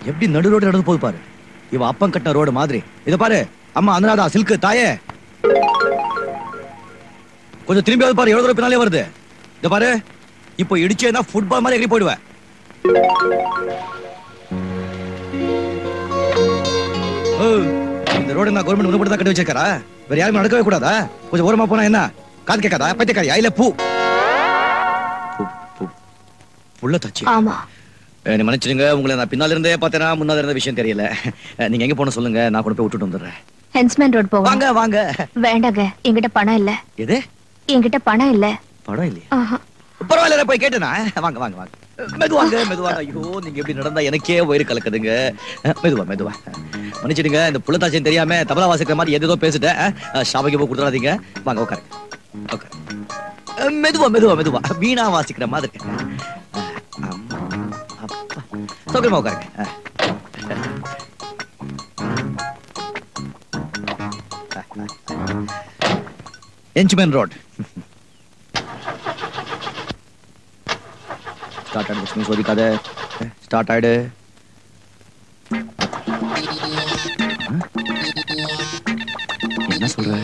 எப்படி நடு ரோடு நடந்து போய் பாரு. இவ அப்பம் கட்டின ரோடு மாதிரி. இத பாரு அம்மா அனுராதா சில்க் தாயே. கொஞ்சம் திரும்பி பாரு, எவ்வளவு தூரம் பின்னாலே வருது. இத பாரு, இப்போ இடிச்சேன்னா ஃபுட்பால் மாதிரி எகிரி போயிடுவேன். இந்த ரோடு நான் கவர்மெண்ட் உனக்கு தான் கட்டி வச்சிருக்காரா? வேற யாருமே நடக்கவே கூடாதா? கொஞ்சம் ஓரமா போனா என்ன காது கேட்காதா? பைத்தியக்காரி ஐல பூ புள்ள தச்சி. ஆமா, என்ன மன்னிச்சிடுங்க, உங்களை நான் பின்னால இருந்தே பார்த்தேனா முன்னால இருந்த விஷயம் தெரியல. நீங்க எங்க போன சொல்லுங்க, நான் கொண்டு போய் விட்டுட்டு வந்துடுறேன். ஹென்ஸ்மேன் ரோட் போவோம். வாங்க வாங்க. வேண்டாங்க, என்கிட்ட பணம் இல்ல. எது? என்கிட்ட பணம் இல்ல. பணம் இல்லையா? பரவாயில்ல, போய் கேட்டேனா. வாங்க வாங்க வாங்க, மெதுவாங்க மெதுவாங்க. ஐயோ, நீங்க எப்படி நடந்தா எனக்கே வயிறு கலக்குதுங்க. மெதுவா மெதுவா. மன்னிச்சிடுங்க, இந்த புள்ளத்தாச்சின்னு தெரியாம தபலா வாசிக்கிற மாதிரி ஏதோ பேசிட்டேன். ஷாபைக்கு போய் கொடுத்துடாதீங்க. வாங்க உட்காருங்க. மெதுவா மெதுவா மெதுவா, வீணா வாசிக்கிற மாதிரி. அப்பா சௌகரியமா உட்காருங்க. என்ச்மேன் ரோட். ஸ்டார்ட் ஆயிடு லட்சுமி, சோதிக்காத. ஸ்டார்ட் ஆயிடு. என்ன சொல்ற?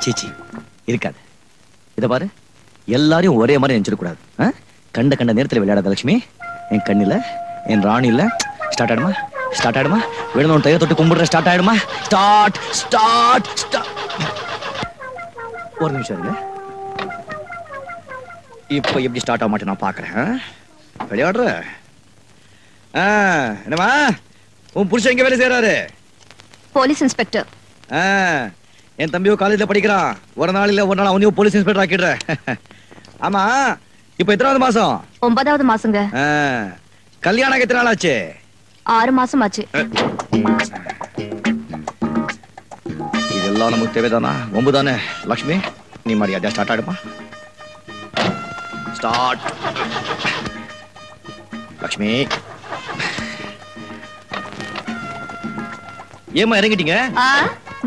சீச்சி இருக்காது. இத பாரு, எல்லாரையும் ஒரே மாதிரி நினைச்சிட கூடாது. கண்ட கண்ட நேரத்தில் விளையாடாத லட்சுமி. என் கண்ணில என் ராணில. ஸ்டார்ட் ஆயிடுமா? ஸ்டார்ட் ஆயிடுமா? விடணும் தைய தொட்டு கும்பிடுற. ஸ்டார்ட் ஆயிடுமா? Start start start. ஒரு நிமிஷம் இருங்க. இப்ப எப்படி ஸ்டார்ட் ஆக மாட்டேன் நான் பாக்குறேன். விளையாடுற என்னமா? உன் புருஷன் எங்க வேலை செய்யறாரு? Police inspector. என் தம்பியோ காலேஜ்ல படிக்கிறான். ஒரு நாள் இல்ல ஒரு நாள் அவனையும் போலீஸ் இன்ஸ்பெக்டர் ஆக்கிடுற. ஆமா, இப்ப எத்தனாவது மாசம்? 9வது மாசங்க. கல்யாணம் எத்தனை நாள் ஆச்சு? 6 மாசம் ஆச்சு. இதெல்லாம் நமக்கு தேவைதானா? 9 தானே லட்சுமி? நீ மரியாதையா ஸ்டார்ட் ஆடுமா? ஸ்டார்ட். லட்சுமி ஏமா இறங்கிட்டீங்க?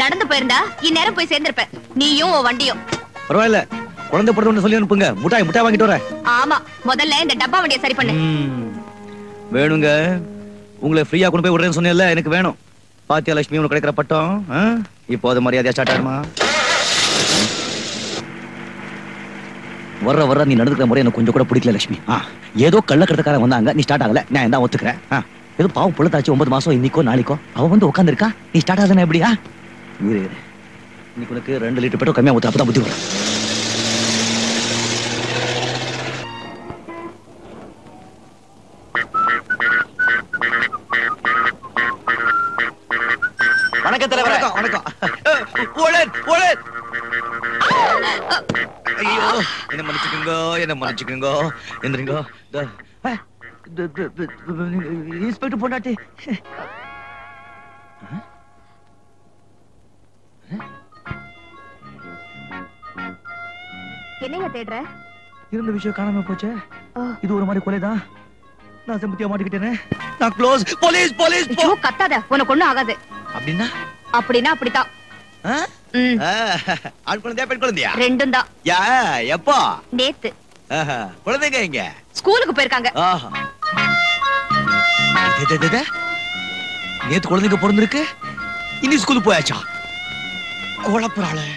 நடந்து போயிருந்தா இந்நேரம் போய் சேர்ந்திருப்ப. நீயும் வண்டியும். பரவாயில்ல, குழந்தை பிறந்தவன்னு சொல்லி அனுப்புங்க. முட்டாய் முட்டாய் வாங்கிட்டு வரேன். ஆமா, முதல்ல இந்த டப்பா வண்டியை சரி பண்ணு. வேணுங்க, உங்களை ஃப்ரீயா கொண்டு போய் விடுறேன்னு சொன்னேன்ல, எனக்கு வேணும். பாத்தியா லட்சுமி, உனக்கு கிடைக்கிற பட்டம். இப்போ அது மரியாதையா ஸ்டார்ட் ஆடுமா? வர்ற நீ நடந்துக்கிற முறை எனக்கு கொஞ்சம் கூட பிடிக்கல லட்சுமி. ஏதோ கள்ளக்கடத்தக்காரன் வந்தாங்க, நீ ஸ்டார்ட் ஆகல. நான் தான் ஒத்துக்கிறேன். ஏதோ பாவம் புள்ளத்தாச்சு, 9 மாசம் இன்னைக்கோ நாளைக்கோ அவ வந்து உட்கார்ந்து இருக்கா. நீ ஸ்டார்ட் ஆகுதுன்னா எப்படியா? இன்னைக்கு உனக்கு 2 லிட்டர் பெட்ரோல் கம்மியா ஊத்து, அப்பதான் புத்தி வரும். வணக்கம் தலைவரே. வணக்கம். ஐயோ, என்ன மன்னிச்சுக்குங்க, என்ன மன்னிச்சுக்குங்க. எந்திரிங்க. இன்ஸ்பெக்டர் பொண்டாட்டி. என்னைய தேடுற? இருந்த விஷயம் காணாம போச்சே. இது ஒரு மாதிரி கொலைதான். நான் செம்பத்தியா மாட்டிக்கிட்டேனே. நான் க்ளோஸ். Police police. ஐயோ கத்தாத, உனக்கு ஒண்ணும் ஆகாது. அப்படின்னா? அப்படின்னா அப்படிதான். ஆண் குழந்தையா பெண் குழந்தையா? ரெண்டும் தான். யா எப்போ? நேத்து. குழந்தைங்க எங்க? ஸ்கூலுக்கு போயிருக்காங்க. நேத்து குழந்தைங்க பிறந்திருக்கு, இனி ஸ்கூலுக்கு போயாச்சா? குழப்பறாளே.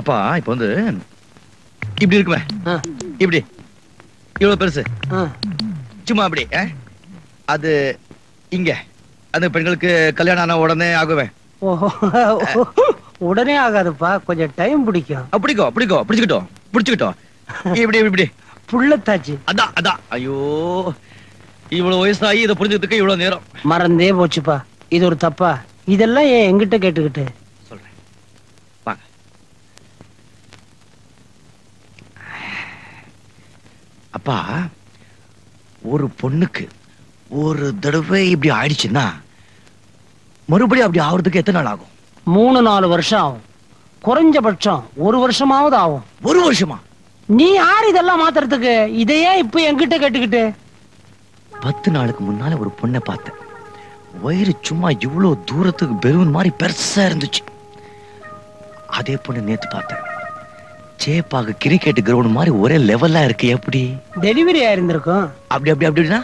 அப்பா இப்ப வந்து இப்படி இருக்குமே, இப்படி இவ்வளவு பெருசு, சும்மா அப்படி அது இங்க அந்த பெண்களுக்கு கல்யாணம் ஆன உடனே ஆகுவேன். உடனே ஆகாதுப்பா, கொஞ்சம் டைம் பிடிக்கும். பிடிக்கும் பிடிக்கும், பிடிச்சுக்கிட்டோம் இப்படி இப்படி புள்ளத்தாச்சு. அதான் அதான். ஐயோ, இவ்வளவு வயசாகி இதை புரிஞ்சதுக்கு இவ்வளவு நேரம். மறந்தே போச்சுப்பா. இது ஒரு தப்பா? இதெல்லாம் ஏன் எங்கிட்ட கேட்டுக்கிட்டு? சொல்றேன் வாங்க. அப்பா, ஒரு பொண்ணுக்கு ஒரு தடவை இப்படி ஆயிடுச்சுன்னா மறுபடியும் அப்படி ஆகுறதுக்கு எத்தனை நாள் ஆகும்? 3-4 வருஷம் ஆகும். குறைஞ்சபட்சம் 1 வருஷமாவது ஆகும். 1 வருஷமா? நீ யாரு இதெல்லாம் மாத்துறதுக்கு? இதையே இப்ப என்கிட்ட கேட்டுக்கிட்டு? 10 நாளுக்கு முன்னால ஒரு பொண்ணை பார்த்தேன். வயிறு சும்மா இவ்வளவு தூரத்துக்கு பெலூன் மாதிரி பெருசா இருந்துச்சு. அதே பொண்ணு நேத்து பார்த்தேன். சேப்பாக கிரிக்கெட் கிரவுண்ட் மாதிரி ஒரே லெவலா இருக்கு. எப்படி? டெலிவரி ஆயிருந்திருக்கும். அப்படி அப்படி அப்படின்னா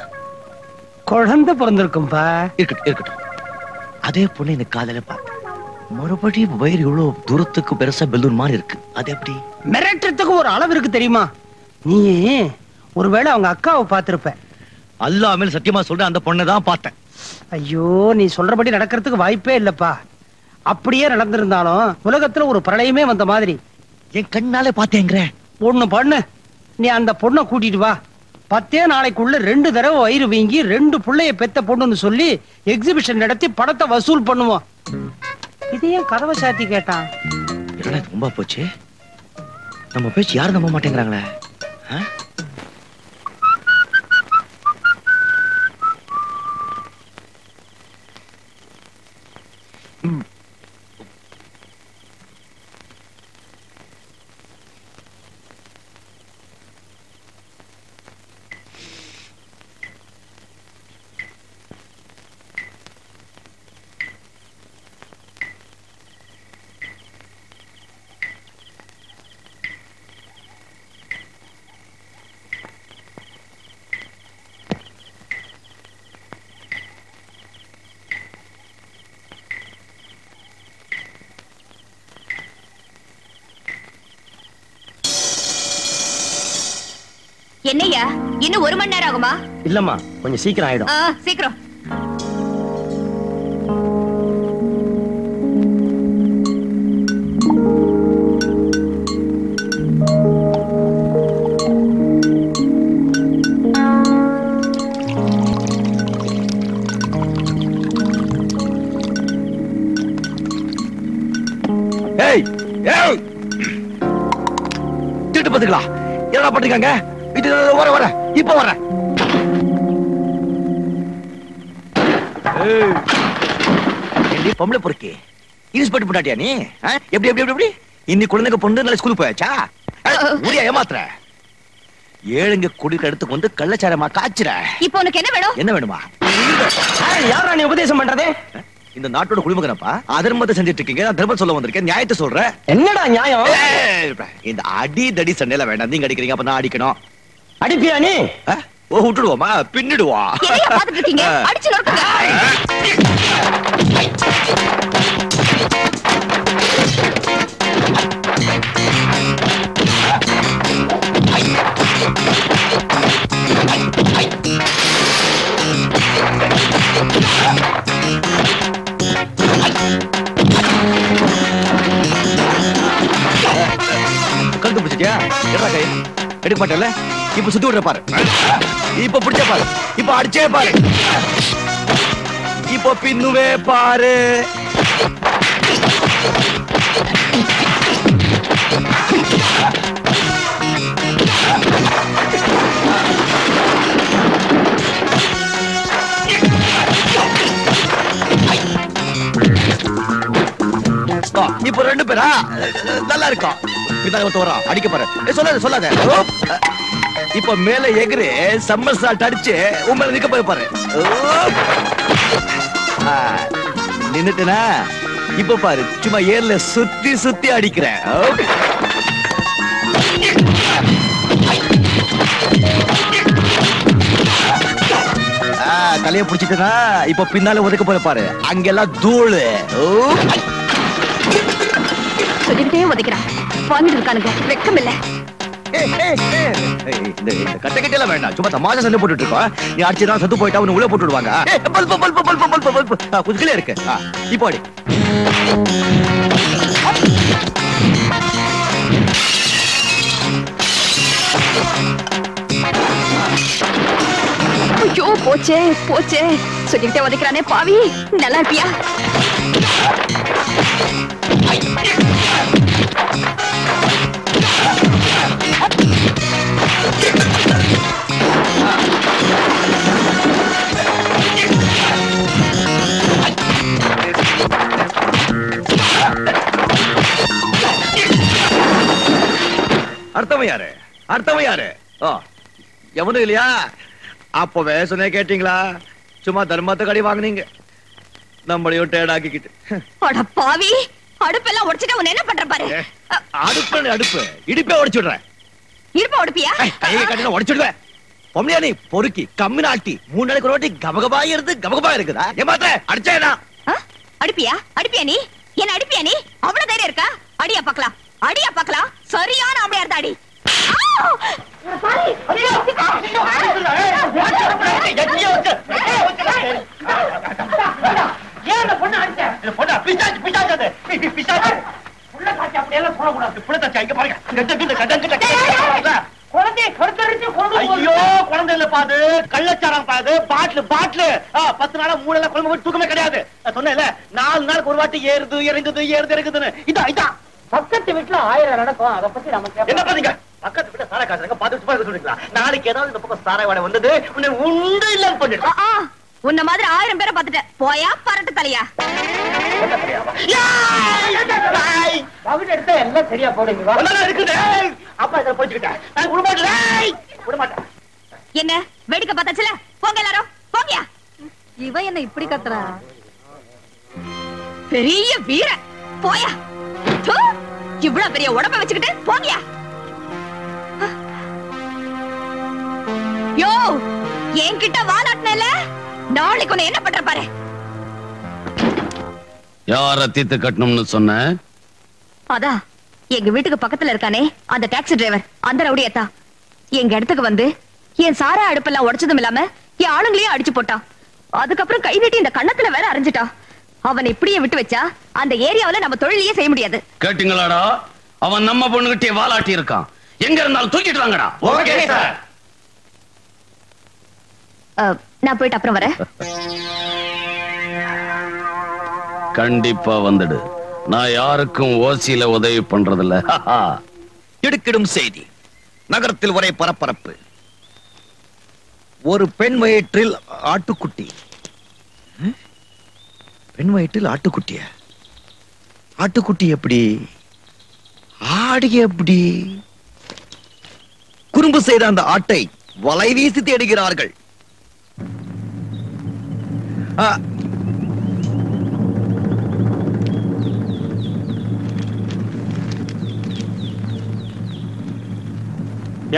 குழந்தை பிறந்திருக்கும்பா. இருக்கட்டும் இருக்கட்டும். அதே பொண்ணு இந்த காலையில பார்த்தேன். மறுபடியும் வயிறு இவ்வளவு தூரத்துக்கு பெருசா பெலூன் மாதிரி இருக்கு. அது எப்படி? மிரட்டுறதுக்கு ஒரு அளவு இருக்கு தெரியுமா? நீ ஒருவேளை அவங்க அக்காவை பார்த்திருப்ப. அல்லாஹ் மேல சத்தியமா சொல்றேன், அந்த பொண்ணை தான் பார்த்தேன். ஐயோ, நீ சொல்றபடி நடக்கிறதுக்கு வாய்ப்பே இல்லப்பா. அப்படியே நடந்திருந்தாலும் உலகத்துல ஒரு பிரளயமே வந்த மாதிரி. என் கண்ணாலே பார்த்தேங்கிற. ஒண்ணு பண்ணு, நீ அந்த பொண்ணை கூட்டிட்டு வா. 10 நாளைக்குள்ள 2 தடவை வயிறு வீங்கி 2 புள்ளைய பெத்த பொண்ணுன்னு சொல்லி எக்ஸிபிஷன் நடத்தி பணத்தை வசூல் பண்ணுவோம். இதையே கதவை சாத்தி கேட்டான். ரொம்ப போச்சு. நம்ம பேச்சு யாரும் நம்ப மாட்டேங்கிறாங்களே. என்னையா இன்னும் 1 மணி நேரம் ஆகுமா? இல்லம்மா, கொஞ்சம் சீக்கிரம் ஆயிடும். சீக்கிரம். ஏய் ஏய், திட்டு பாத்துங்களா? என்னடா பண்ணிருக்காங்க? இது வர இப்ப வர. பொம்பளை பொறுக்கி இன்ஸ்பெக்டர் பண்ணாட்டியா நீ? எப்படி எப்படி எப்படி இன்னி குழந்தைங்க பொண்ணு நல்ல ஸ்கூலுக்கு போயாச்சா? ஊரியா ஏமாத்துற? ஏழுங்க குடிக்க எடுத்து வந்து கள்ளச்சாரமா காய்ச்சுற. இப்போ உனக்கு என்ன வேணும்? என்ன வேணுமா? யாரா நீ உபதேசம் பண்றதே? இந்த நாட்டோட குடிமகனப்பா. அதர்மத்தை செஞ்சுட்டு இருக்கீங்க. நான் தர்மம் சொல்ல வந்திருக்கேன். நியாயத்தை சொல்றேன். என்னடா நியாயம்? இந்த அடி தடி சண்டையில வேண்டாம். நீங்க அடிக்கிறீங்க, அப்ப நான் அடிக்கணும். அடிப்பியா நீ? விட்டுடுவோமா? பின்னிடுவா. பாத்துட்டு இருக்கீங்க. அடிச்சு நொறுக்குங்க. கழுத்து பிடிச்சிட்டியா? என்ன கை எடுக்க மாட்டேன்ல? இப்ப சுத்தி விடுற பாரு. இப்ப பிடிச்ச பாரு. இப்ப அடிச்சே பாரு. இப்ப பின்னுவே பாரு. இப்ப 2 பேரா நல்லா இருக்கும். அடிக்க பாரு. சொல்லாத. இப்ப மேல எகிரி சம்மர் சால்ட் அடிச்சு உங்களை நிக்க போய் பாரு. நின்னுட்டனா? இப்ப பாரு, சும்மா ஏர்ல சுத்தி சுத்தி அடிக்கிறேன். தலைய புடிச்சிட்டனா? இப்ப பின்னால ஒதுக்க போய் பாரு. அங்கெல்லாம் தூளு. சொல்லிக்கிட்டே உதைக்கிறான். வாங்கிட்டு இருக்கானுங்க வெக்கம் இல்ல. இந்த கட்ட கட்டையெல்லாம் வேண்டாம், சும்மா தமாஷா சண்டை போட்டுட்டு இருக்கோம். நீ அடிச்சுதான் சத்து போயிட்டா உன்னை உள்ள போட்டு விடுவாங்க. குதிக்கலே இருக்கு. இப்போ அடி. ஐயோ போச்சே போச்சே, சொல்லிக்கிட்டே உதைக்கிறானே பாவி. நல்லா இருப்பியா? அர்த்தம் யாரு? அர்த்தம் யாரு? எவனும் இல்லையா? அப்பவே சொன்ன கேட்டீங்களா? சும்மா தர்மத்தை கடி வாங்குனீங்க, நம்மளையும் டேடாக்கிக்கிட்டு. அட பாவி, அடுப்பெல்லாம் உடைச்சிட்டு உன்னை என்ன பண்ற பாரு. அடுப்பு இடுப்பே உடைச்சுடுறேன். இடுப்ப உடைப்பியா? கையை கட்டினா உடைச்சுடுவேன். பொம்மையா நீ பொறுக்கி கம்மி நாட்டி 3 நாளைக்கு ஒரு வாட்டி கபகபா இருக்குதா? ஏமாத்த அடிச்சேனா? அடிப்பியா நீ? என்ன அடிப்பியா நீ? அவ்வளவு தைரியம் இருக்கா? அடியா பாக்கலாம், அடியா பாக்கலாம். சரியான அப்படியா இருந்தா அடி. கள்ளச்சாரம் பாது பாட்டில் 10 நாளா 3 நாளா குழம்பு தூக்கமே கிடையாது. சொன்னேன்ல 4 நாளுக்கு ஒரு வாட்டி ஏறுது இறங்குதுன்னு. இதான் பக்கத்து வீட்டுல 1000 நடக்கும். அதை பத்தி நமக்கு என்ன பண்ணீங்க? பக்கத்து வீட்டுல சாராய காசுங்க பாத்துட்டு பாருங்க சொல்லிக்கலாம். நாளைக்கு ஏதாவது இந்த பக்கம் சாராய வாடை வந்தது உன்னை உண்டு இல்லன்னு பண்ணிடுறேன். உன்ன மாதிரி 1000 பேரை பாத்துட்ட. போயா பரட்டு தலையா? எடுத்த எல்லாம் சரியா போடுங்க. அப்பா இதை போச்சுக்கிட்டேன் விடமாட்டேன். என்ன வேடிக்கை பார்த்தாச்சுல? போங்க எல்லாரும் போங்கயா. இவ என்ன இப்படி கத்துறா? பெரிய வீர போயா. இவ்வளவு பெரிய உடம்ப வச்சுக்கிட்டு போங்கயா. யோ என்கிட்ட வாலாட்டினல, நாளைக்கு உன்னை என்ன பண்ற பாரு. யார தீத்து கட்டணும்னு சொன்ன? அதான் எங்க வீட்டுக்கு பக்கத்துல இருக்கானே அந்த டாக்ஸி டிரைவர், அந்த ரவுடியத்தா எங்க இடத்துக்கு வந்து என் சாரா அடுப்பெல்லாம் உடைச்சதும் இல்லாம என் ஆளுங்களையும் அடிச்சு போட்டான். அதுக்கப்புறம் கை நீட்டி இந்த கண்ணத்துல வேற அரைஞ்சிட்டான். அவன் இப்படியே விட்டு வச்சா அந்த ஏரியாவில நம்ம தொழிலையே செய்ய முடியாது. கேட்டீங்களாடா? அவன் நம்ம பொண்ணுகிட்டே வாலாட்டி இருக்கான். எங்க இருந்தாலும் தூக்கிட்டு வாங்கடா. Okay sir. நான் போயிட்டு அப்புறம் வரேன். கண்டிப்பா வந்துடு. நான் யாருக்கும் ஓசியில உதவி பண்றதில்ல. திடுக்கிடும் செய்தி. நகரத்தில் ஒரே பரபரப்பு. ஒரு பெண் வயிற்றில் ஆட்டுக்குட்டி. பெண் வயிற்றில் ஆட்டுக்குட்டிய? ஆட்டுக்குட்டி எப்படி? ஆடு எப்படி? குறும்பு செய்த அந்த ஆட்டை வலை வீசி தேடுகிறார்கள்.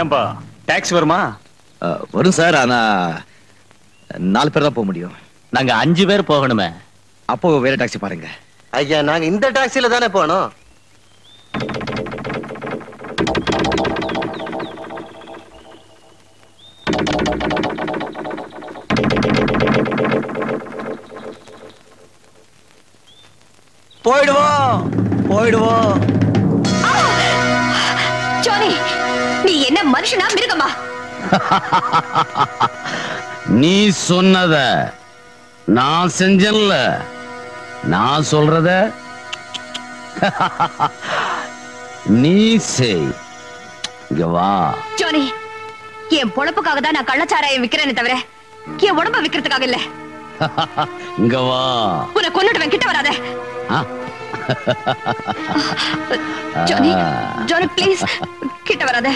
ஏன்பா டாக்ஸி வருமா? வரும் சார், ஆனா 4 பேர் தான் போக முடியும். நாங்க 5 பேர் போகணுமே. அப்போ வேற டாக்ஸி பாருங்க. ஐயா நாங்க இந்த டாக்ஸில தானே போனோம். போயிடுவோம். ஜானி, நீ என்ன மனுஷனா மிருகமா? நீ சொன்னத நான் செஞ்சேன்ல, நான் சொல்றத நீ செய். இங்க வா. ஜானி, என் பொழப்புக்காக தான் நான் கள்ளச்சாராயம் விக்கிறேன்னு தவிர என் உடம்ப விக்கிறதுக்காக இல்ல. இங்க வா. உன்னை கொன்னுடுவேன், கிட்ட வராத. ஜானி, ஜானி ப்ளீஸ் கிட்ட வராத.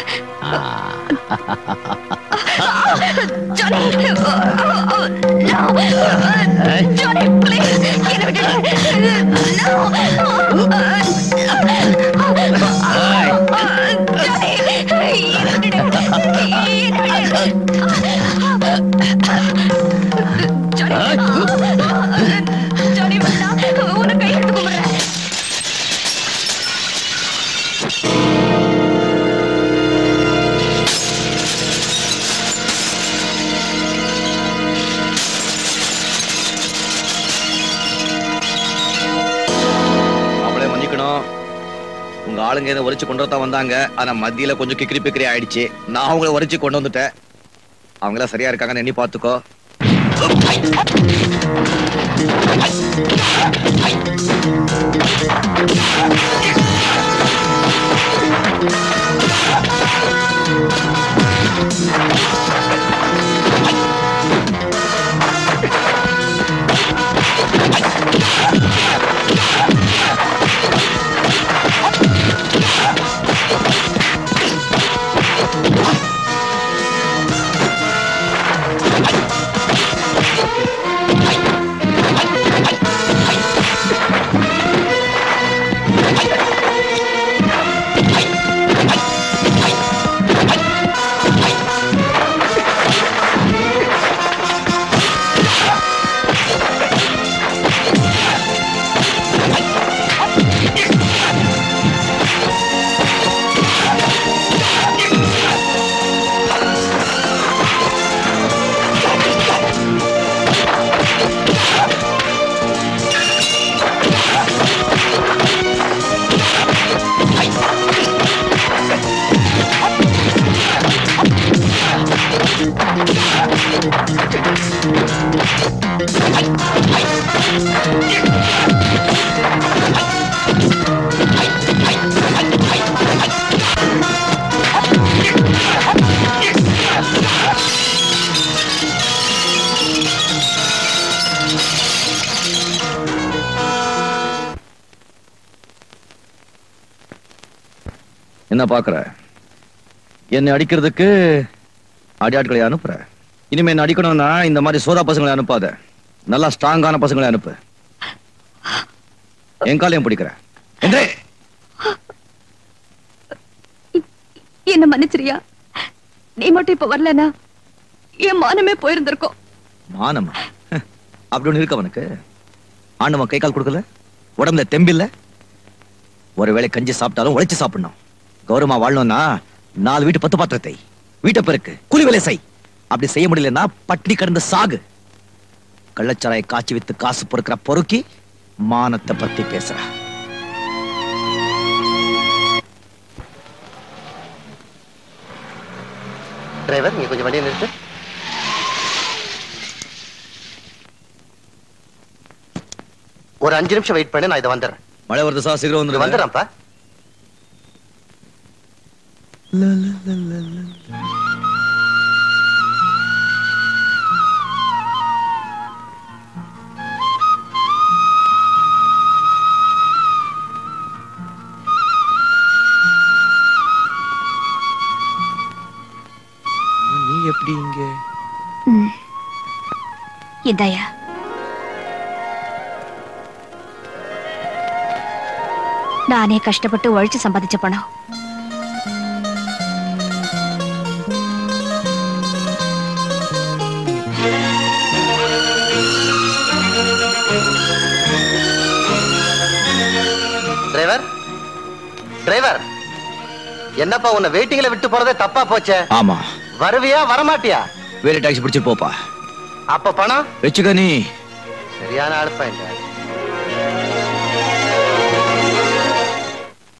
ஜானி, ஜானி ப்ளீஸ் என்ன விட்டுடு. ஜானி வேண்டாம், உன்னை கை எடுத்து கும்பிடுறேன். ஆளுங்க என்ன உரைச்சு கொண்டு வரதான் வந்தாங்க. ஆனா மத்தியில கொஞ்சம் கிக்கிரி பிக்கிரி ஆயிடுச்சு. நான் அவங்கள உரைச்சு கொண்டு வந்துட்டேன். அவங்களாம் சரியா இருக்காங்கன்னு எண்ணி பாத்துக்கோ. என்ன பாக்குற? என்னை அடிக்கிறதுக்கு அடியாட்களை அனுப்புற. இனிமே என்ன அடிக்கணும்னா இந்த மாதிரி சோதா பசங்களை அனுப்பாத. நல்லா ஸ்ட்ராங்கான பசங்களை அனுப்பு. என் காலையும் பிடிக்கிற என்றே. என்ன மன்னிச்சிரியா? நீ மட்டும் இப்ப வரலனா என் மானமே போயிருந்திருக்கும். மானமா? அப்படி ஒண்ணு இருக்கு அவனுக்கு? ஆண்டவன் கை கால் கொடுக்கல, உடம்புல தெம்பில்ல. ஒருவேளை கஞ்சி சாப்பிட்டாலும் உழைச்சு சாப்பிடணும். கௌரவமா வாழணும்னா 4 வீட்டு 10 பாத்திரத்தை வீட்டை பெருக்கு, கூலி வேலை செய். அப்படி செய்ய முடியலன்னா பட்டி கடந்து சாகு. கள்ளச்சாராயை காய்ச்சி வித்து காசு பொறுக்கிற பொறுக்கி மானத்தை பத்தி பேசுற. டிரைவர், நீங்க கொஞ்சம் வண்டியை நிறுத்து. ஒரு 5 நிமிஷம் வெயிட் பண்ணி நான் இதை வந்துடுறேன். மழை வருது சார், சீக்கிரம் வந்து வந்துடுறேன்ப்பா. நீ எப்படி இங்க? இதாயா நானே கஷ்டப்பட்டு உழைச்சு சம்பாதிச்ச பணம். டிரைவர், டிரைவர், என்னப்பா உன்னை வெயிட்டிங்ல விட்டு போறதே தப்பா போச்சே. ஆமா. வருவியா வரமாட்டியா? வேற டாக்ஸி பிடிச்சிட்டு போப்பா. அப்ப பணம் வச்சுக்க. நீ சரியான ஆளுப்பா.